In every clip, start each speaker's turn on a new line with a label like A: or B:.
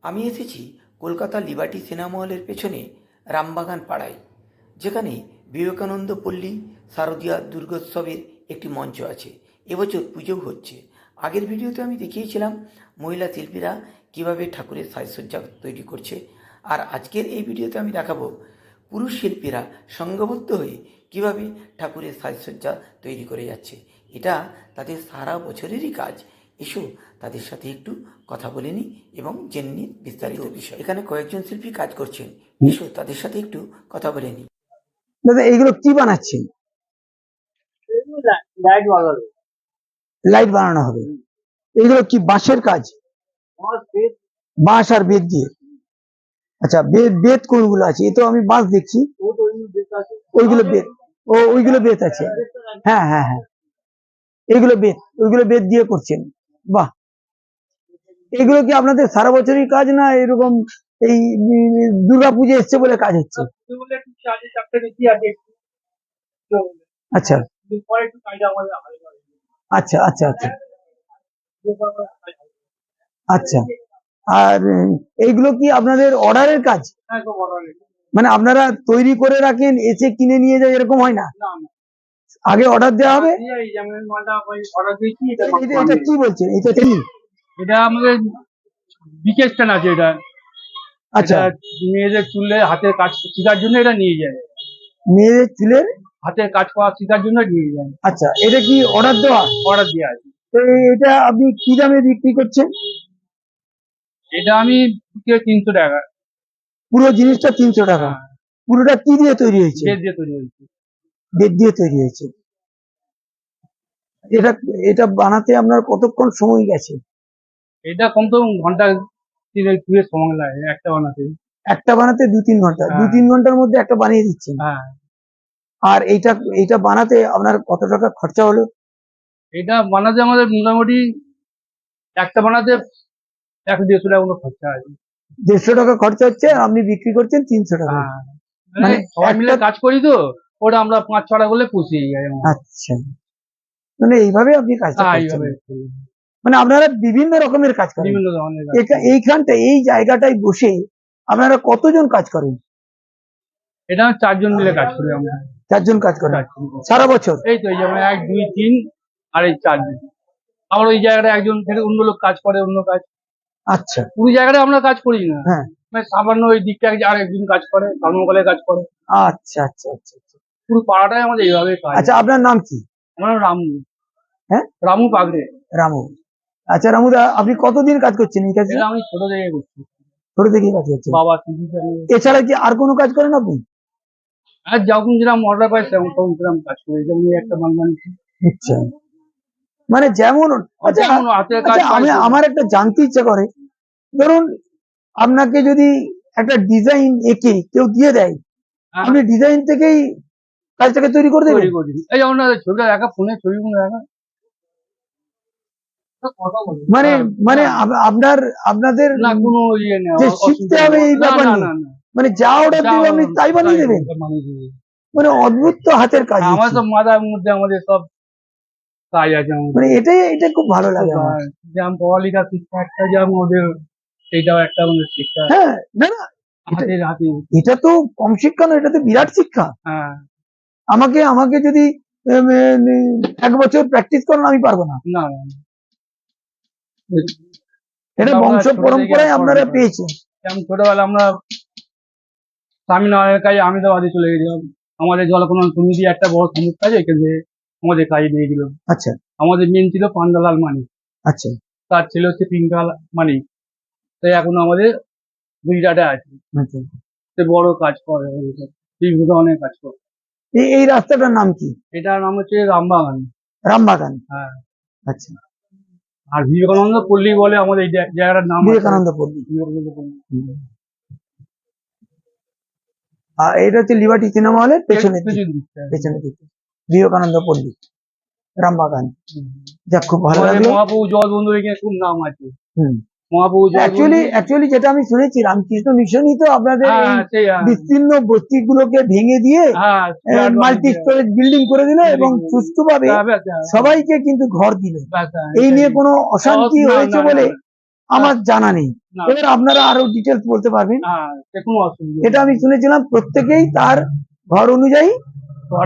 A: আমি এসেছি Kolkata liberty cinema হলের পেছনে রামবাগান পাড়ায়, যেখানে বিবেকানন্দ পল্লী শারদীয়া দুর্গোৎসবের একটি মঞ্চ আছে। এবছর পুজোও হচ্ছে। আগের ভিডিওতে আমি দেখিয়েছিলাম মহিলা শিল্পীরা কিভাবে ঠাকুরের সাজসজ্জা তৈরি করছে, আর আজকের এই ভিডিওতে আমি দেখাবো পুরুষ শিল্পীরা সংঘবদ্ধ হয়ে কিভাবে ঠাকুরের সাজসজ্জা তৈরি করে যাচ্ছে। এটা তাদের সারা বছরেরই কাজ। এসো তাদের সাথে একটু কথা বলে নিই এবং জেনে নিই বিস্তারিত বিষয়। এখানে কয়েকজন শিল্পী কাজ করছেন, এসো তাদের সাথে একটু কথা বলে নিই।
B: দাদা এইগুলো কি বানাচ্ছেন? লাইট বানানো হবে। এইগুলো কি বাঁশের কাজ? বাঁশ আর বেত দিয়ে। আচ্ছা, বেত কোনগুলো আছে? এই তো আমি বাঁশ দেখছি। ওইগুলো বেত। ও ওইগুলো বেত আছে। হ্যাঁ হ্যাঁ হ্যাঁ, এইগুলো বেত। ওইগুলো বেত দিয়ে করছেন। বাহ, এগুলো কি আপনাদের সারা বছরই কাজ, না এরকম এই দুর্গাপুজো এসছে বলে কাজ হচ্ছে? আচ্ছা আচ্ছা আচ্ছা আচ্ছা আচ্ছা। আর এইগুলো কি আপনাদের অর্ডারের কাজ? মানে আপনারা তৈরি করে রাখেন, এসে কিনে নিয়ে যায়, এরকম হয় না? আগে অর্ডার দেওয়া হবে? এটা কি বলছেন? এটা কি?
C: এটা আমাদের বিকেশ স্ট্যান্ড আছে এটা।
B: আচ্ছা,
C: মেয়েদের চুলে হাতের কাজ শেখার জন্য এটা নিয়ে যায়।
B: মেয়েদের চুলের
C: হাতের কাজ করা শেখার জন্য নিয়ে যায়।
B: আচ্ছা, এটা কি অর্ডার দেওয়া?
C: অর্ডার দেওয়া আছে।
B: তো এটা আপনি কি দামে বিক্রি করছেন?
C: এটা আমি 300 টাকা।
B: পুরো জিনিসটা 300 টাকা?
C: হ্যাঁ,
B: পুরোটা কি দিয়ে তৈরি হয়েছে?
C: বেত দিয়ে তৈরি হয়েছে।
B: বেত দিয়ে তৈরি হয়েছে। এটা এটা বানাতে আপনার কতক্ষণ সময় গেছে?
C: এটা কমসে কম ঘন্টা 3 সময় লাগে একটা বানাতে।
B: একটা বানাতে 2-3 ঘন্টা?
C: হ্যাঁ।
B: 2-3 ঘন্টার মধ্যে একটা বানিয়ে দিচ্ছেন?
C: হ্যাঁ।
B: আর এইটা বানাতে আপনার কত টাকা খরচা হলো?
C: এটা বানাতে আমাদের মোটামুটি একটা বানাতে 100-150 টাকা মতো খরচা আছে।
B: 150 টাকা খরচা হচ্ছে, আপনি বিক্রি করছেন 300 টাকা?
C: হ্যাঁ,
B: মানে
C: মানে সবাই মিলে
B: একটা-
C: কাজ করি তো, ওটা আমরা 5-6 টাকা করলে পুষিয়ে যায়।
B: আচ্ছা, মানে এইভাবে আপনি কাজটা করছেন?
C: এইভাবে
B: মানে আপনারা বিভিন্ন রকমের কাজ করেন?
C: বিভিন্ন ধরনের কাজ করি।
B: এইখানটা এই জায়গাটায় বসে আপনারা কতজন কাজ করেন?
C: এটা 4 জন মিলে কাজ করি আমরা।
B: 4 জন কাজ করেন
C: কাজ করি।
B: সারা বছর?
C: এই তো এই যেমন 1, 2, 3 আর এই 4 জন। আবার ওই জায়গাটা একজন থেকে অন্য লোক কাজ করে, অন্য কাজ।
B: আচ্ছা,
C: পুরো জায়গাটা আমরা কাজ করি না।
B: হ্যাঁ,
C: মানে সামান্য ওই দিকটা আর একজন কাজ করে, ধর্মকলে কাজ করে।
B: আচ্ছা আচ্ছা আচ্ছা আচ্ছা।
C: পুরো পাড়াটাই আমাদের এইভাবে কাজ।
B: আচ্ছা, আপনার নাম কি?
C: আমার নাম রামু।
B: হ্যাঁ,
C: রামু পাগড়ে।
B: রামু। আচ্ছা রামুদা, আপনি কতদিন কাজ করছেন এই কাজে?
C: এটা আমি ছোট থেকে করছি।
B: ছোট থেকেই কাজ করছেন?
C: বাবা শিখি।
B: এছাড়া কি আর কোনো কাজ করেন আপনি?
C: আর যখন যেরকম অর্ডার পাই তখন সেরকম কাজ করি। যেমন এই একটা মাল বানিয়েছি।
B: আচ্ছা, মানে যেমন আচ্ছা
C: যেমন হাতের কাজ
B: আচ্ছা,
C: পাই তো।
B: আমার একটা জানতে ইচ্ছা করে, ধরুন আপনাকে যদি একটা ডিজাইন এঁকে কেউ দিয়ে দেয়,
C: হ্যাঁ,
B: আপনি ডিজাইন থেকেই কাজটাকে তৈরি করে দেবেন?
C: তৈরি করি। এই যেমন ছবিটা দেখা, ফোনে ছবিগুলো দেখা।
B: মানে
C: হ্যাঁ,
B: মানে
C: হ্যাঁ।
B: আপনাদের
C: না কোনো ইয়ে নেই,
B: যে শিখতে
C: অসুবিধা
B: হবে
C: নেই।
B: এই
C: না
B: ব্যাপার
C: না
B: নেই,
C: না না।
B: মানে যা অর্ডার
C: যা
B: দেবে আপনি তাই বানিয়ে দেবেন?
C: বানিয়ে দেবে।
B: মানে অদ্ভুত তো হাতের কাজ
C: আমার
B: দেখছি।
C: সব মাথার মধ্যে আমাদের সব কাজ আছে আমাদের।
B: মানে এটা খুব ভালো লাগে আমার।
C: যেমন পড়ালেখা শিক্ষা একটা, যেমন ওদের এটাও একটা আমাদের শিক্ষা।
B: হ্যাঁ, না না,
C: হাতের হাতে।
B: এটা তো কম শিক্ষা নয়, এটা তো বিরাট শিক্ষা।
C: হ্যাঁ।
B: আমাকে যদি 1 বছর প্র্যাকটিস করেন আমি পারবো না।
C: না,
B: এটা
C: আমরা
B: বংশ
C: ছোট থেকে
B: পরম্পরায় আপনারা
C: পড়াশোনা
B: পেয়েছেন।
C: যেমন ছোটবেলা আমরা স্বামীনারায়ণের কাজে আহমেদাবাদে চলে গেছিলাম। আমাদের জলকনন সমিতি একটা বড় সংস্থা আছে, এখানে আমাদের কাজে দিয়ে দিল।
B: আচ্ছা
C: আমাদের মেন ছিল পান্ডালাল মানিক,
B: আচ্ছা
C: তার ছিল হচ্ছে পিঙ্কাল মানিক। তাই এখন আমাদের গুজরাটে আছে।
B: আচ্ছা।
C: সে বড় কাজ করে, বিভিন্ন ধরনের কাজ করে।
B: এই রাস্তাটার নাম কি?
C: এটার নাম হচ্ছে রামবাগান।
B: রামবাগান?
C: হ্যাঁ।
B: আচ্ছা,
C: আর বিবেকানন্দ পল্লী বলে আমাদের এই জায়গাটার নাম আছে।
B: বিবেকানন্দ পল্লী।
C: বিবেকানন্দ পল্লী।
B: আর এটা হচ্ছে লিবার্টি সিনেমা হলের পেছনের দিকে,
C: পেছন দিকটা।
B: পেছনের দিকে বিবেকানন্দ পল্লী, রামবাগান। যাক, খুব ভালো
C: আমাদের
B: লাগলো।
C: মহাপ্রভু জগৎবন্ধুর এখানে খুব নাম আছে।
B: হুম।
C: মহাপ্রভু জগৎবন্ধু।
B: অ্যাকচুয়ালি যেটা আমি শুনেছি, রামকৃষ্ণ মিশনই তো আপনাদের এই
C: হ্যাঁ, সেই, হ্যাঁ।
B: বিস্তীর্ণ বস্তিগুলোকে ভেঙে দিয়ে
C: হ্যাঁ,
B: মাল্টি স্টোরেজ বিল্ডিং করে দিল এবং সুষ্ঠুভাবে সবাইকে কিন্তু ঘর দিল। এই নিয়ে কোনো অশান্তি
C: না,
B: হয়েছে
C: না,
B: বলে
C: না।
B: আমার জানা নেই।
C: না,
B: এবার আপনারা আরো ডিটেলস বলতে পারবেন।
C: হ্যাঁ, সে কোনো অসুবিধা
B: এটা আমি শুনেছিলাম প্রত্যেকেই তার ঘর অনুযায়ী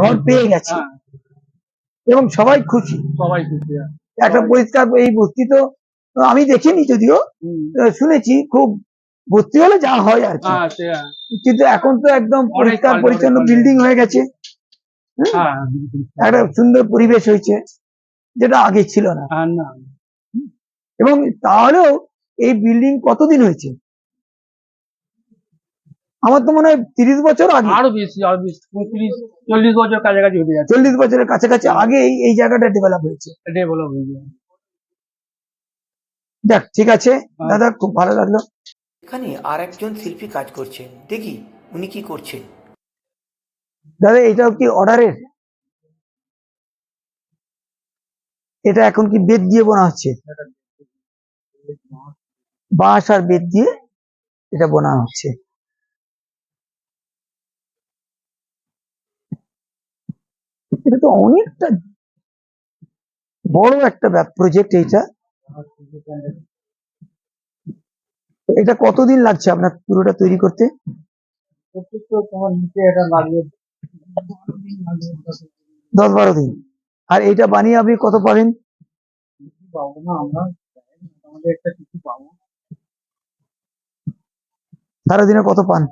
B: ঘর পেয়ে গেছে
C: হ্যাঁ,
B: এবং সবাই খুশি।
C: সবাই খুশি, হ্যাঁ।
B: একটা
C: সবাই-
B: পরিষ্কার এই বস্তি তো আমি দেখিনি যদিও,
C: হুম,
B: শুনেছি খুব বস্তি হলে যা হয় আর কি,
C: হ্যাঁ, সে হ্যাঁ,
B: কিন্তু এখন তো একদম
C: অনেক
B: পরিষ্কার
C: পাল্টে,
B: পরিচ্ছন্ন
C: অনেক পাল্টে।
B: বিল্ডিং হয়ে গেছে।
C: হ্যাঁ,
B: একটা সুন্দর পরিবেশ হয়েছে যেটা আগে ছিল না।
C: হ্যাঁ, না,
B: এবং তাহলেও এই বিল্ডিং কতদিন হয়েছে? আমার তো মনে হয় 30 বছর আগে,
C: আরো বেশি, 35-40 বছর কাছাকাছি হতে যাচ্ছে।
B: 40 বছরের কাছাকাছি আগে এই জায়গাটা ডেভেলপ হয়েছে।
C: ডেভেলপ হয়ে যায়।
B: যাক, ঠিক আছে দাদা, খুব ভালো লাগলো।
A: এখানে আর একজন শিল্পী কাজ করছেন, দেখি উনি কি করছেন।
B: দাদা, এটাও কি অর্ডারের? এটা এখন কি বেত দিয়ে বোনা হচ্ছে? বাঁশ আর বেত দিয়ে এটা বোনা হচ্ছে। এটা তো অনেকটা বড় একটা প্রজেক্ট এইটা। এটা কতদিন লাগছে আপনার পুরোটা তৈরি করতে?
C: তোমার নিচে এটা লাগিয়ে
B: 10-12 দিন। আর এটা বানিয়ে আপনি কত পাবেন?
C: পাবো না আমরা, আমাদের একটা কিছু পাবো।
B: সারাদিনে কত পান?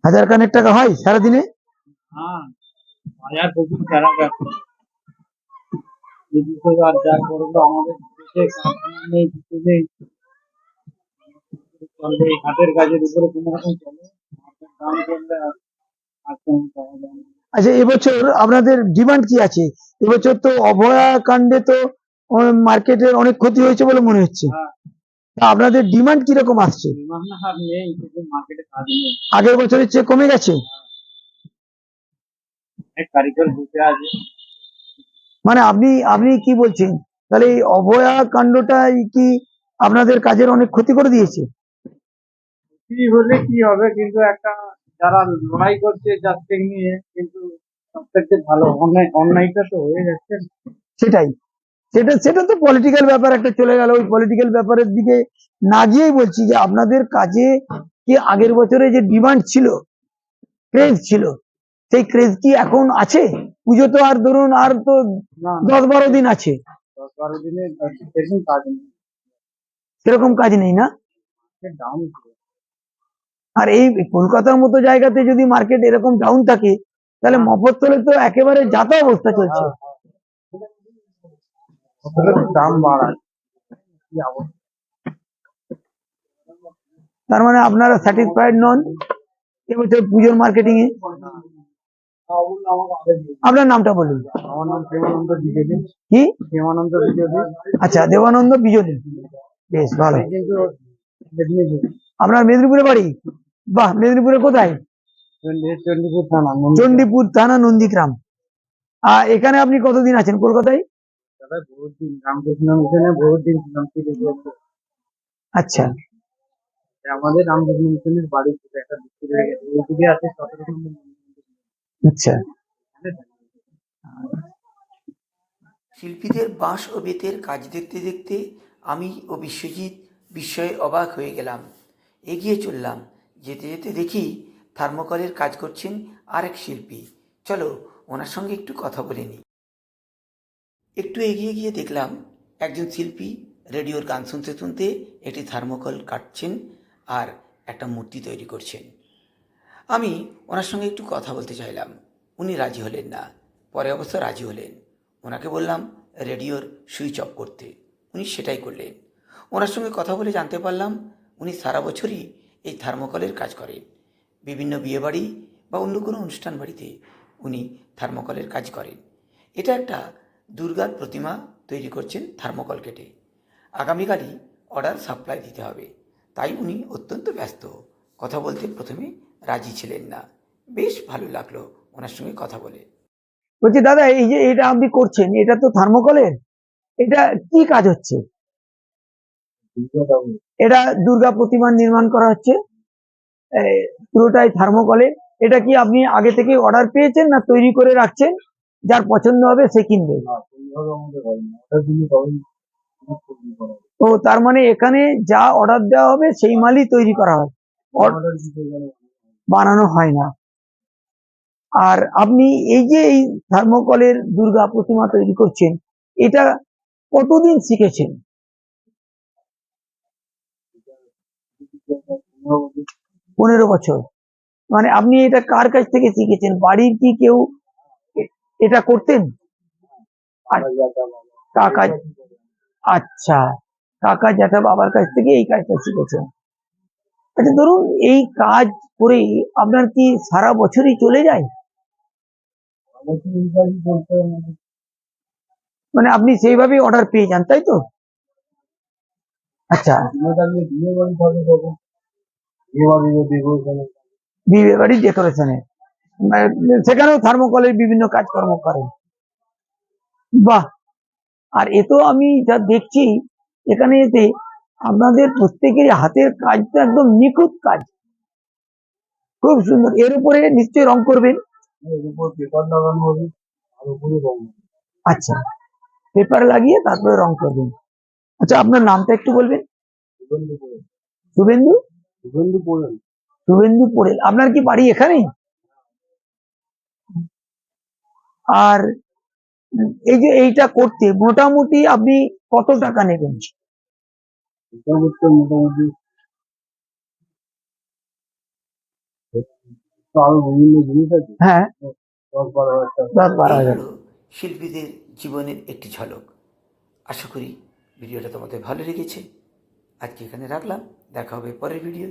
B: হাজার খানেক টাকা হয় সারাদিনে?
C: হ্যাঁ, বাজার প্রচুর খারাপ এখন। এদিকে আর যা করবো আমাদের দেশে কারখানা নেই, কিছু নেই। চলে এই হাতের কাজের উপরে কোনো রকম চলে। হাতের দাম করলে আর কোনো পাওয়া যায় না।
B: আচ্ছা, এবছর আপনাদের ডিমান্ড কি আছে? এবছর তো অভয়া কাণ্ডে তো মার্কেটের অনেক ক্ষতি হয়েছে বলে মনে হচ্ছে।
C: হ্যাঁ,
B: তা আপনাদের ডিমান্ড কিরকম আসছে?
C: বিমান আর নেই, কিন্তু মার্কেটে কাজ নেই।
B: আগের বছরের চেয়ে কমে গেছে?
C: অনেক কারিগর বসে আছে।
B: মানে আপনি আপনি কি বলছেন, তাহলে এই অভয়া কাণ্ডটাই কি আপনাদের কাজের অনেক ক্ষতি করে দিয়েছে?
C: কি হলে কি হবে, কিন্তু একটা যারা লড়াই করছে যাত্রী নিয়ে, কিন্তু সবথেকে ভালো অন্যায়টা তো হয়ে যাচ্ছে।
B: সেটাই, সেটা সেটা তো পলিটিক্যাল ব্যাপার একটা চলে গেল। ওই পলিটিক্যাল ব্যাপারের দিকে না গিয়েই বলছি যে আপনাদের কাজে কি আগের বছরে যে ডিমান্ড ছিল, ক্রেজ ছিল, সেই ক্রেজ কি এখন আছে? পুজো তো আর ধরুন আর তো
C: না,
B: 10-12 দিন আছে,
C: 10-12 দিনে সেরকম কাজ নেই,
B: সেরকম কাজ নেই না?
C: ডাউন।
B: আর এই কলকাতার মতো জায়গাতে যদি মার্কেট এরকম ডাউন থাকে, তাহলে মফস্বলে তো একেবারে যাতা অবস্থা চলছে।
C: দাম বাড়ায়। কি অবস্থা?
B: তার মানে আপনারা স্যাটিসফাইড নন এবছর পুজোর মার্কেটিং এ? আপনার নামটা বলুন।
C: আমার নাম প্রেমানন্দ দ্বিবেদী।
B: কি?
C: প্রেমানন্দ দ্বিবেদী।
B: আচ্ছা, দেবানন্দ বিজনী, বেশ ভালো।
C: কিন্তু মেদিনীপুর,
B: আপনার মেদিনীপুরে বাড়ি? বাহ, মেদিনীপুরে কোথায়?
C: চণ্ডীপুর থানা।
B: চণ্ডীপুর থানা, নন্দীগ্রাম। আর এখানে আপনি কতদিন আছেন কলকাতায়?
C: দাদা বহুত দিন রামকৃষ্ণ মিশনে বহুত দিন ছিলাম।
B: আচ্ছা,
C: আমাদের রামকৃষ্ণ মিশনের বাড়ি থেকে একটা বৃষ্টি হয়ে গেছে, ওইদিকে আছে 17 নম্বর মন্দির।
B: আচ্ছা।
A: শিল্পীদের বাঁশ ও বেতের কাজ দেখতে দেখতে আমি ও বিশ্বজিৎ বিস্ময়ে অবাক হয়ে গেলাম। এগিয়ে চললাম, যেতে যেতে দেখি থার্মোকলের কাজ করছেন আরেক শিল্পী। চলো ওনার সঙ্গে একটু কথা বলে নিই। একটু এগিয়ে গিয়ে দেখলাম একজন শিল্পী রেডিওর গান শুনতে শুনতে একটি থার্মোকল কাটছেন আর একটা মূর্তি তৈরি করছেন। আমি ওনার সঙ্গে একটু কথা বলতে চাইলাম, উনি রাজি হলেন না। পরে অবশ্য রাজি হলেন। ওনাকে বললাম রেডিওর সুইচ অফ করতে, উনি সেটাই করলেন। ওনার সঙ্গে কথা বলে জানতে পারলাম উনি সারা বছরই এই থার্মোকলের কাজ করেন। বিভিন্ন বিয়েবাড়ি বা অন্য কোনো অনুষ্ঠান বাড়িতে উনি থার্মোকলের কাজ করেন। এটা একটা দুর্গার প্রতিমা তৈরি করছেন থার্মোকল কেটে। আগামীকালই অর্ডার সাপ্লাই দিতে হবে, তাই উনি অত্যন্ত ব্যস্ত। কথা বলতে প্রথমে রাজি ছিলেন না। বেশ ভালো লাগলো ওনার সঙ্গে কথা বলে।
B: বলছি দাদা, এই যে এটা আপনি করছেন, এটা তো থার্মোকলের, এটা কি কাজ হচ্ছে? এটা দুর্গা প্রতিমা নির্মাণ করা হচ্ছে। পুরোটাই থার্মোকলে। এটা কি আপনি আগে থেকে অর্ডার পেয়েছেন না তৈরি করে রাখছেন, যার পছন্দ হবে সে কিনবে? ও তার মানে এখানে যা অর্ডার দেওয়া হবে সেই মালই তৈরি করা হয়, বানানো হয় না। আর আপনি এই যে এই থার্মোকলের দুর্গা প্রতিমা তৈরি করছেন, এটা কতদিন শিখেছেন? 15 বছর। মানে আপনি এটা কার কাছ থেকে শিখেছেন? বাড়ির কি কেউ এটা করতেন? কাকা, আচ্ছা, কাকা জ্যাঠা বাবার কাছ থেকে এই কাজটা শিখেছেন। আচ্ছা ধরুন এই কাজ করে আপনার কি সারা বছরই চলে যায়? মানে আপনি সেইভাবেই অর্ডার পেয়ে যান, তাই তো? আচ্ছা, বিয়ে বাড়ির ডেকোরেশনে সেখানেও থার্মোকলের বিভিন্ন কাজকর্ম করেন। বাহ! আর এ তো আমি যা দেখছি এখানে এতে আপনাদের প্রত্যেকেরই হাতের কাজটা একদম নিখুঁত কাজ, খুব সুন্দর। এর উপরে নিশ্চয়ই রং করবেন? আচ্ছা, পেপার লাগিয়ে তারপরে রং করবেন। আচ্ছা, আপনার নামটা একটু বলবেন? শুভেন্দু? শুভেন্দু পোড়েল। আপনার কি বাড়ি এখানে? আর এই যে এইটা করতে মোটামুটি আপনি কত টাকা নেবেন?
C: মোটামুটি আরো বিভিন্ন জিনিস আছে,
B: হ্যাঁ,
C: 10-12 হাজার টাকা।
B: 10-12 হাজার।
A: এই হলো শিল্পীদের জীবনের একটি ঝলক। আশা করি ভিডিওটা তোমাদের ভালো লেগেছে। আজকে এখানে রাখলাম, দেখা হবে পরের ভিডিও।